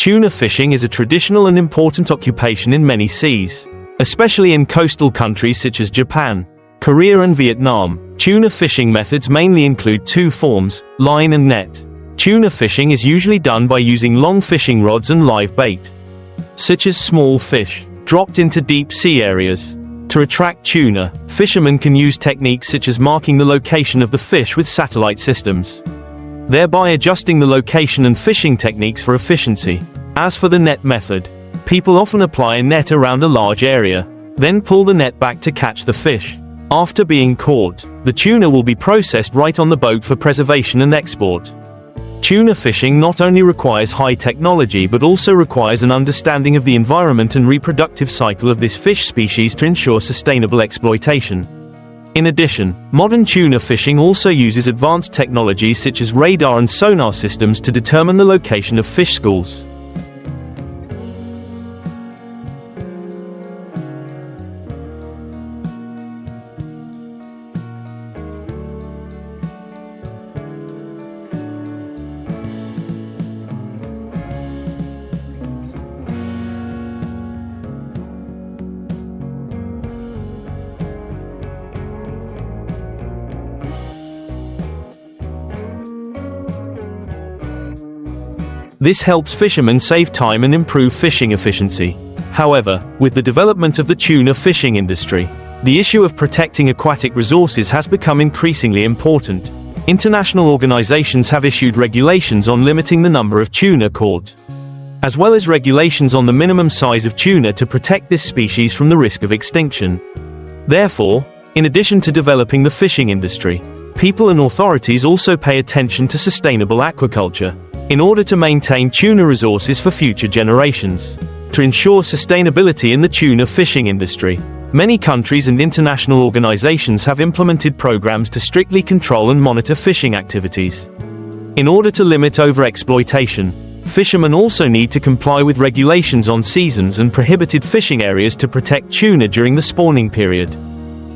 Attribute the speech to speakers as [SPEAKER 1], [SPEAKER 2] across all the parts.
[SPEAKER 1] Tuna fishing is a traditional and important occupation in many seas, especially in coastal countries such as Japan, Korea and Vietnam. Tuna fishing methods mainly include two forms, line and net. Tuna fishing is usually done by using long fishing rods and live bait, such as small fish, dropped into deep sea areas. To attract tuna, fishermen can use techniques such as marking the location of the fish with satellite systems, thereby adjusting the location and fishing techniques for efficiency. As for the net method, people often apply a net around a large area, then pull the net back to catch the fish. After being caught, the tuna will be processed right on the boat for preservation and export. Tuna fishing not only requires high technology but also requires an understanding of the environment and reproductive cycle of this fish species to ensure sustainable exploitation. In addition, modern tuna fishing also uses advanced technologies such as radar and sonar systems to determine the location of fish schools. This helps fishermen save time and improve fishing efficiency. However, with the development of the tuna fishing industry, the issue of protecting aquatic resources has become increasingly important. International organizations have issued regulations on limiting the number of tuna caught, as well as regulations on the minimum size of tuna to protect this species from the risk of extinction. Therefore, in addition to developing the fishing industry, people and authorities also pay attention to sustainable aquaculture, in order to maintain tuna resources for future generations. To ensure sustainability in the tuna fishing industry, many countries and international organizations have implemented programs to strictly control and monitor fishing activities. In order to limit overexploitation, fishermen also need to comply with regulations on seasons and prohibited fishing areas to protect tuna during the spawning period.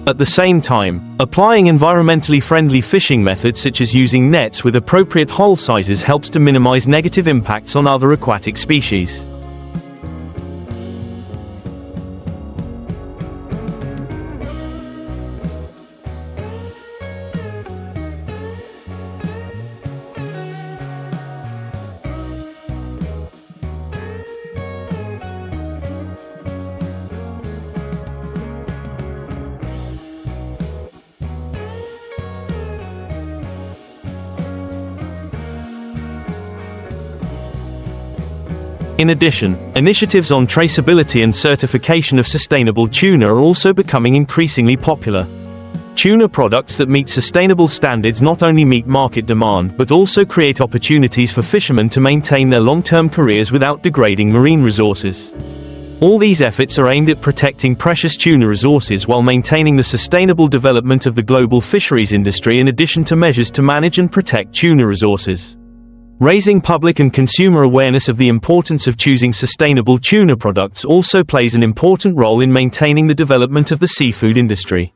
[SPEAKER 1] At the same time, applying environmentally friendly fishing methods such as using nets with appropriate hole sizes helps to minimize negative impacts on other aquatic species. In addition, initiatives on traceability and certification of sustainable tuna are also becoming increasingly popular. Tuna products that meet sustainable standards not only meet market demand but also create opportunities for fishermen to maintain their long-term careers without degrading marine resources. All these efforts are aimed at protecting precious tuna resources while maintaining the sustainable development of the global fisheries industry in addition to measures to manage and protect tuna resources. Raising public and consumer awareness of the importance of choosing sustainable tuna products also plays an important role in maintaining the development of the seafood industry.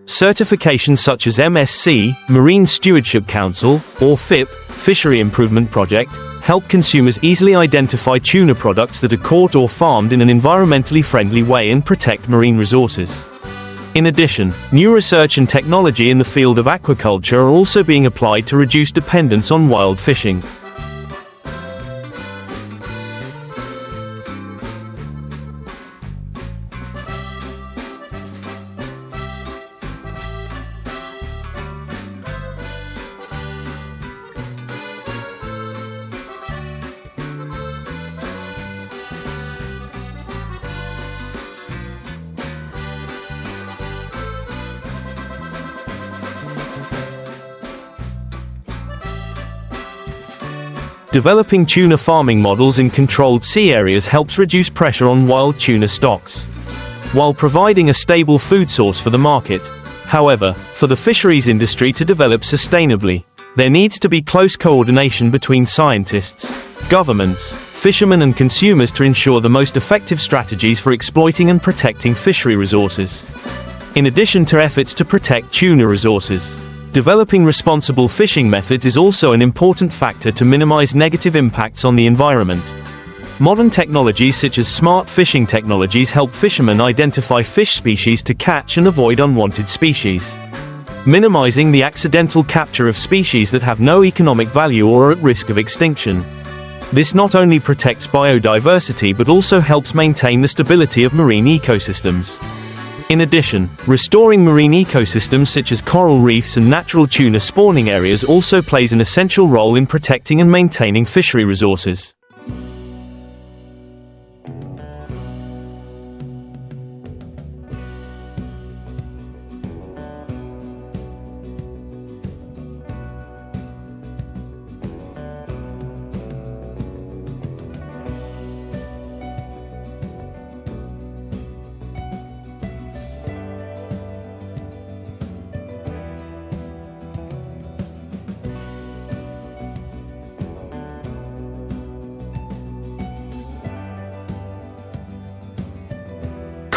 [SPEAKER 1] Certifications such as MSC, Marine Stewardship Council, or FIP, Fishery Improvement Project, help consumers easily identify tuna products that are caught or farmed in an environmentally friendly way and protect marine resources. In addition, new research and technology in the field of aquaculture are also being applied to reduce dependence on wild fishing. Developing tuna farming models in controlled sea areas helps reduce pressure on wild tuna stocks, while providing a stable food source for the market. However, for the fisheries industry to develop sustainably, there needs to be close coordination between scientists, governments, fishermen and consumers to ensure the most effective strategies for exploiting and protecting fishery resources. In addition to efforts to protect tuna resources, developing responsible fishing methods is also an important factor to minimize negative impacts on the environment. Modern technologies such as smart fishing technologies help fishermen identify fish species to catch and avoid unwanted species, minimizing the accidental capture of species that have no economic value or are at risk of extinction. This not only protects biodiversity but also helps maintain the stability of marine ecosystems. In addition, restoring marine ecosystems such as coral reefs and natural tuna spawning areas also plays an essential role in protecting and maintaining fishery resources.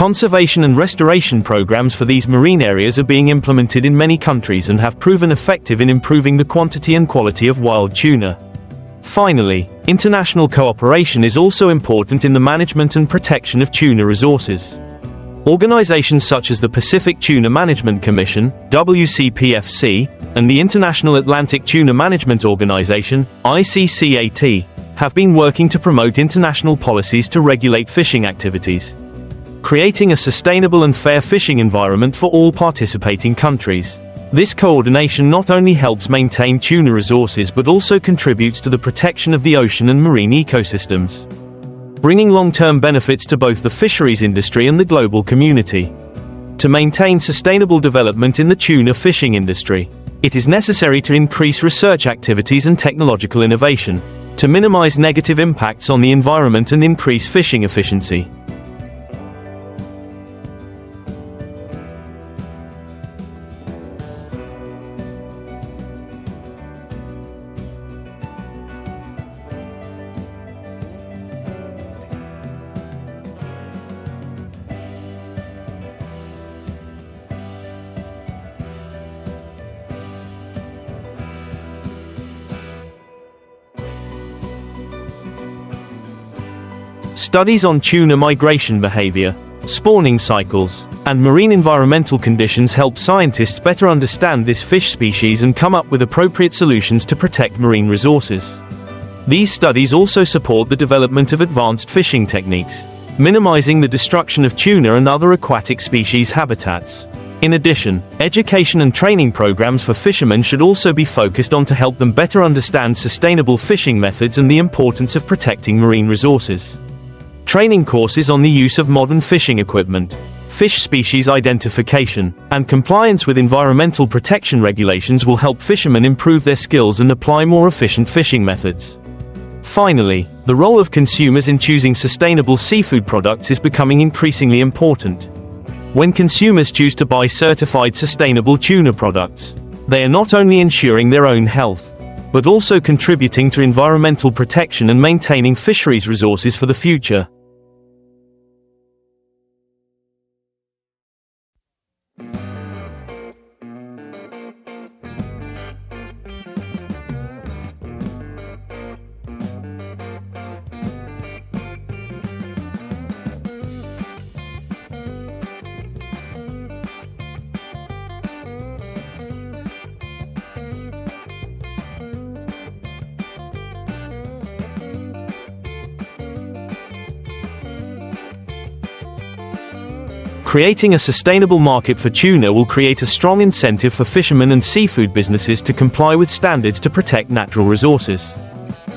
[SPEAKER 1] Conservation and restoration programs for these marine areas are being implemented in many countries and have proven effective in improving the quantity and quality of wild tuna. Finally, international cooperation is also important in the management and protection of tuna resources. Organizations such as the Pacific Tuna Management Commission, WCPFC, and the International Atlantic Tuna Management Organization, ICCAT, have been working to promote international policies to regulate fishing activities, creating a sustainable and fair fishing environment for all participating countries. This coordination not only helps maintain tuna resources but also contributes to the protection of the ocean and marine ecosystems, bringing long-term benefits to both the fisheries industry and the global community. To maintain sustainable development in the tuna fishing industry, it is necessary to increase research activities and technological innovation, to minimize negative impacts on the environment and increase fishing efficiency. Studies on tuna migration behavior, spawning cycles, and marine environmental conditions help scientists better understand this fish species and come up with appropriate solutions to protect marine resources. These studies also support the development of advanced fishing techniques, minimizing the destruction of tuna and other aquatic species habitats. In addition, education and training programs for fishermen should also be focused on to help them better understand sustainable fishing methods and the importance of protecting marine resources. Training courses on the use of modern fishing equipment, fish species identification, and compliance with environmental protection regulations will help fishermen improve their skills and apply more efficient fishing methods. Finally, the role of consumers in choosing sustainable seafood products is becoming increasingly important. When consumers choose to buy certified sustainable tuna products, they are not only ensuring their own health, but also contributing to environmental protection and maintaining fisheries resources for the future. Creating a sustainable market for tuna will create a strong incentive for fishermen and seafood businesses to comply with standards to protect natural resources,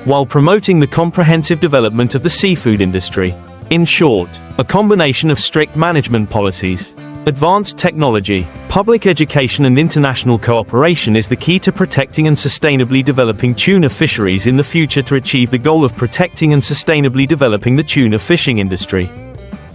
[SPEAKER 1] while promoting the comprehensive development of the seafood industry. In short, a combination of strict management policies, advanced technology, public education and international cooperation is the key to protecting and sustainably developing tuna fisheries in the future to achieve the goal of protecting and sustainably developing the tuna fishing industry.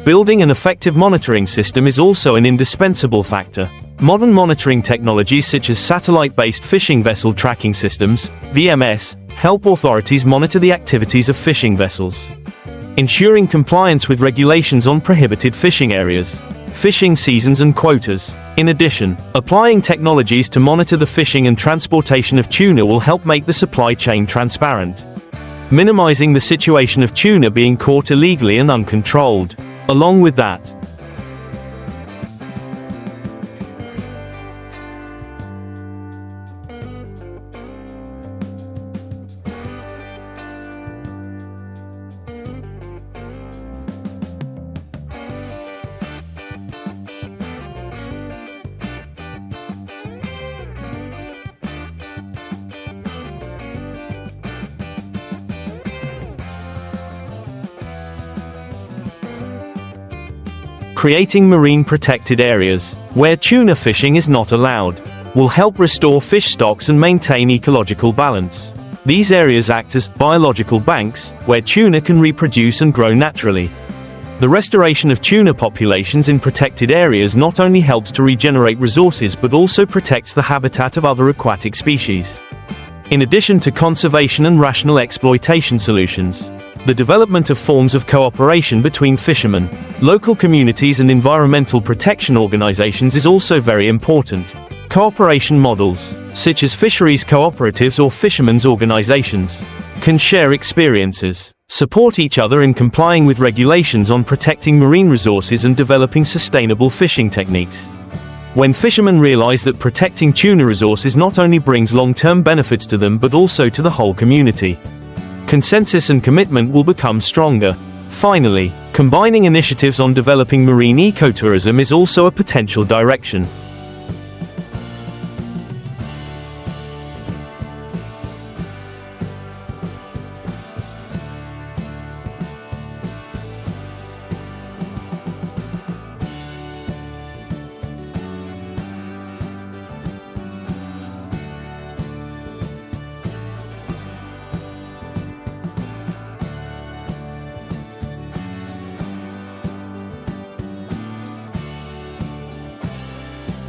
[SPEAKER 1] Building an effective monitoring system is also an indispensable factor. Modern monitoring technologies such as satellite-based fishing vessel tracking systems, VMS, help authorities monitor the activities of fishing vessels, ensuring compliance with regulations on prohibited fishing areas, fishing seasons and quotas. In addition, applying technologies to monitor the fishing and transportation of tuna will help make the supply chain transparent, minimizing the situation of tuna being caught illegally and uncontrolled. Along with that, creating marine protected areas, where tuna fishing is not allowed, will help restore fish stocks and maintain ecological balance. These areas act as biological banks, where tuna can reproduce and grow naturally. The restoration of tuna populations in protected areas not only helps to regenerate resources but also protects the habitat of other aquatic species. In addition to conservation and rational exploitation solutions, the development of forms of cooperation between fishermen, local communities and environmental protection organizations is also very important. Cooperation models, such as fisheries cooperatives or fishermen's organizations, can share experiences, support each other in complying with regulations on protecting marine resources and developing sustainable fishing techniques. When fishermen realize that protecting tuna resources not only brings long-term benefits to them but also to the whole community, consensus and commitment will become stronger. Finally, combining initiatives on developing marine ecotourism is also a potential direction.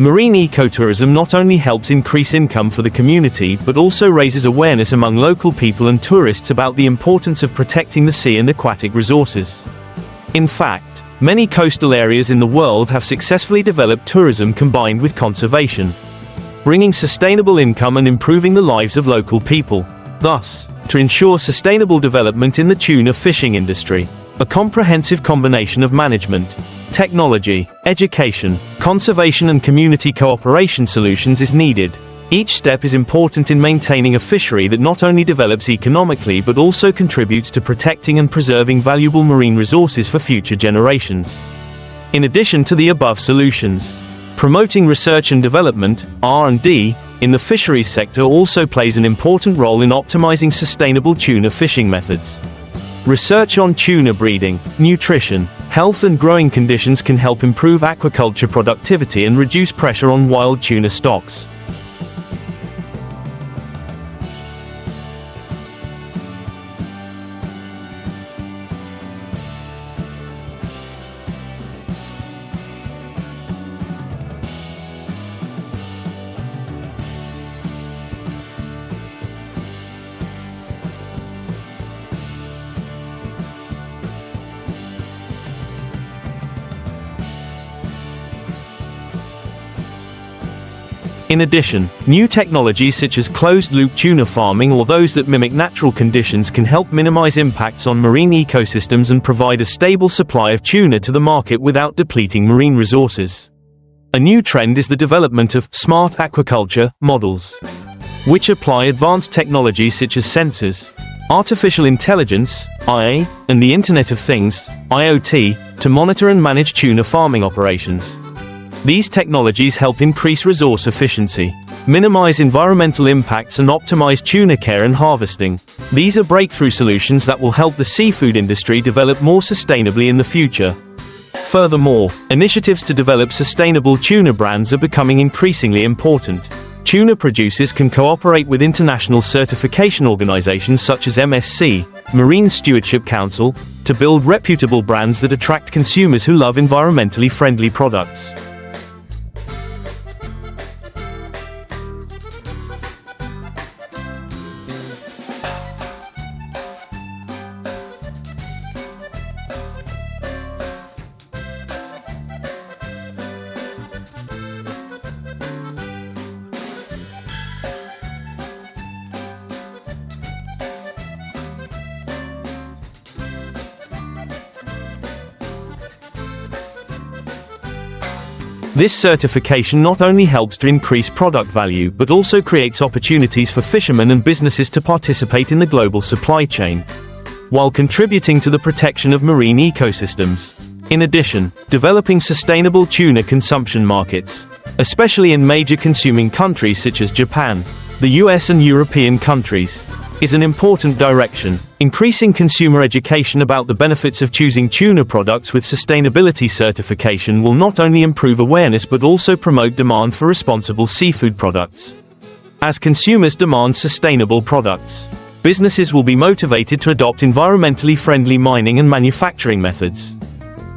[SPEAKER 1] Marine ecotourism not only helps increase income for the community but also raises awareness among local people and tourists about the importance of protecting the sea and aquatic resources. In fact, many coastal areas in the world have successfully developed tourism combined with conservation, bringing sustainable income and improving the lives of local people. Thus, to ensure sustainable development in the tuna fishing industry, a comprehensive combination of management, technology, education, conservation and community cooperation solutions is needed. Each step is important in maintaining a fishery that not only develops economically but also contributes to protecting and preserving valuable marine resources for future generations. In addition to the above solutions, promoting research and development, R&D, in the fisheries sector also plays an important role in optimizing sustainable tuna fishing methods. Research on tuna breeding, nutrition, health and growing conditions can help improve aquaculture productivity and reduce pressure on wild tuna stocks. In addition, new technologies such as closed-loop tuna farming or those that mimic natural conditions can help minimize impacts on marine ecosystems and provide a stable supply of tuna to the market without depleting marine resources. A new trend is the development of smart aquaculture models, which apply advanced technologies such as sensors, artificial intelligence, IA, and the Internet of Things, IoT, to monitor and manage tuna farming operations. These technologies help increase resource efficiency, minimize environmental impacts and optimize tuna care and harvesting. These are breakthrough solutions that will help the seafood industry develop more sustainably in the future. Furthermore, initiatives to develop sustainable tuna brands are becoming increasingly important. Tuna producers can cooperate with international certification organizations such as MSC, Marine Stewardship Council, to build reputable brands that attract consumers who love environmentally friendly products. This certification not only helps to increase product value but also creates opportunities for fishermen and businesses to participate in the global supply chain, while contributing to the protection of marine ecosystems. In addition, developing sustainable tuna consumption markets, especially in major consuming countries such as Japan, the US and European countries, is an important direction. Increasing consumer education about the benefits of choosing tuna products with sustainability certification will not only improve awareness but also promote demand for responsible seafood products. As consumers demand sustainable products, businesses will be motivated to adopt environmentally friendly mining and manufacturing methods.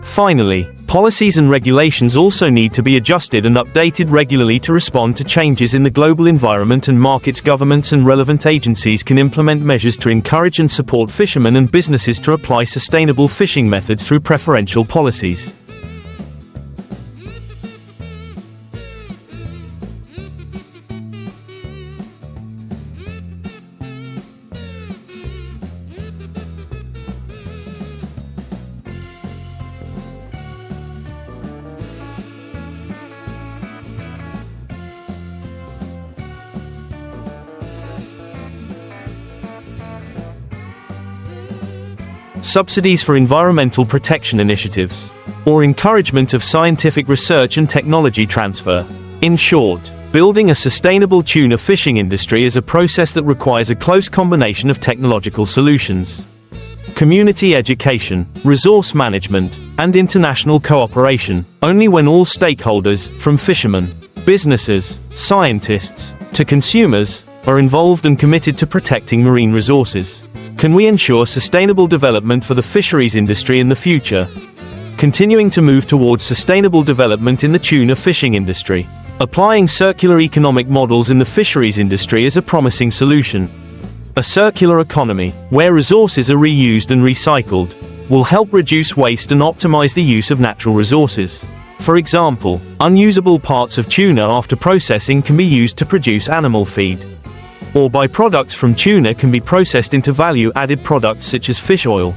[SPEAKER 1] Finally, policies and regulations also need to be adjusted and updated regularly to respond to changes in the global environment and markets. Governments and relevant agencies can implement measures to encourage and support fishermen and businesses to apply sustainable fishing methods through preferential policies. Subsidies for environmental protection initiatives, or encouragement of scientific research and technology transfer. In short, building a sustainable tuna fishing industry is a process that requires a close combination of technological solutions, community education, resource management, and international cooperation. Only when all stakeholders, from fishermen, businesses, scientists, to consumers, are involved and committed to protecting marine resources, can we ensure sustainable development for the fisheries industry in the future. Continuing to move towards sustainable development in the tuna fishing industry. Applying circular economic models in the fisheries industry is a promising solution. A circular economy, where resources are reused and recycled, will help reduce waste and optimize the use of natural resources. For example, unusable parts of tuna after processing can be used to produce animal feed, or byproducts from tuna can be processed into value-added products such as fish oil.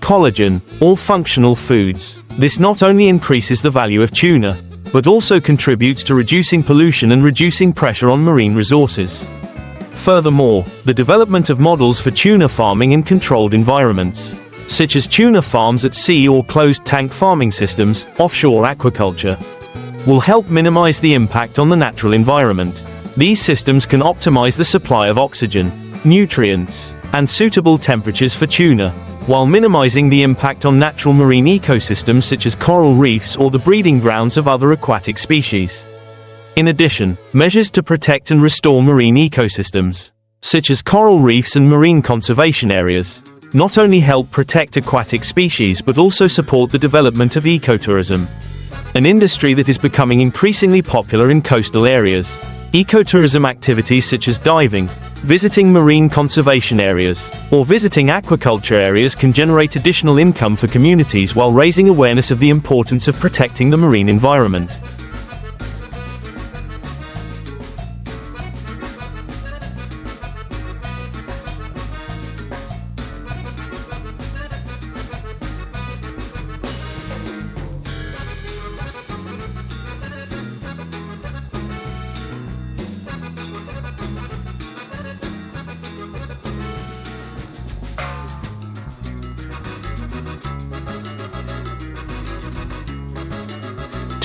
[SPEAKER 1] Collagen, or functional foods. This not only increases the value of tuna, but also contributes to reducing pollution and reducing pressure on marine resources. Furthermore, the development of models for tuna farming in controlled environments, such as tuna farms at sea or closed-tank farming systems, offshore aquaculture, will help minimize the impact on the natural environment. These systems can optimize the supply of oxygen, nutrients, and suitable temperatures for tuna, while minimizing the impact on natural marine ecosystems such as coral reefs or the breeding grounds of other aquatic species. In addition, measures to protect and restore marine ecosystems, such as coral reefs and marine conservation areas, not only help protect aquatic species but also support the development of ecotourism, an industry that is becoming increasingly popular in coastal areas. Ecotourism activities such as diving, visiting marine conservation areas, or visiting aquaculture areas can generate additional income for communities while raising awareness of the importance of protecting the marine environment.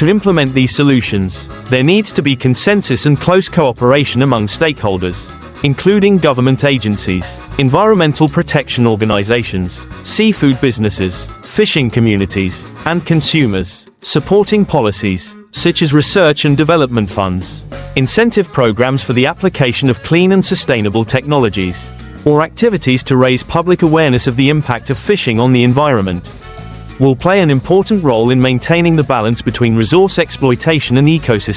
[SPEAKER 1] To implement these solutions, there needs to be consensus and close cooperation among stakeholders, including government agencies, environmental protection organizations, seafood businesses, fishing communities, and consumers. Supporting policies, such as research and development funds, incentive programs for the application of clean and sustainable technologies, or activities to raise public awareness of the impact of fishing on the environment, will play an important role in maintaining the balance between resource exploitation and ecosystem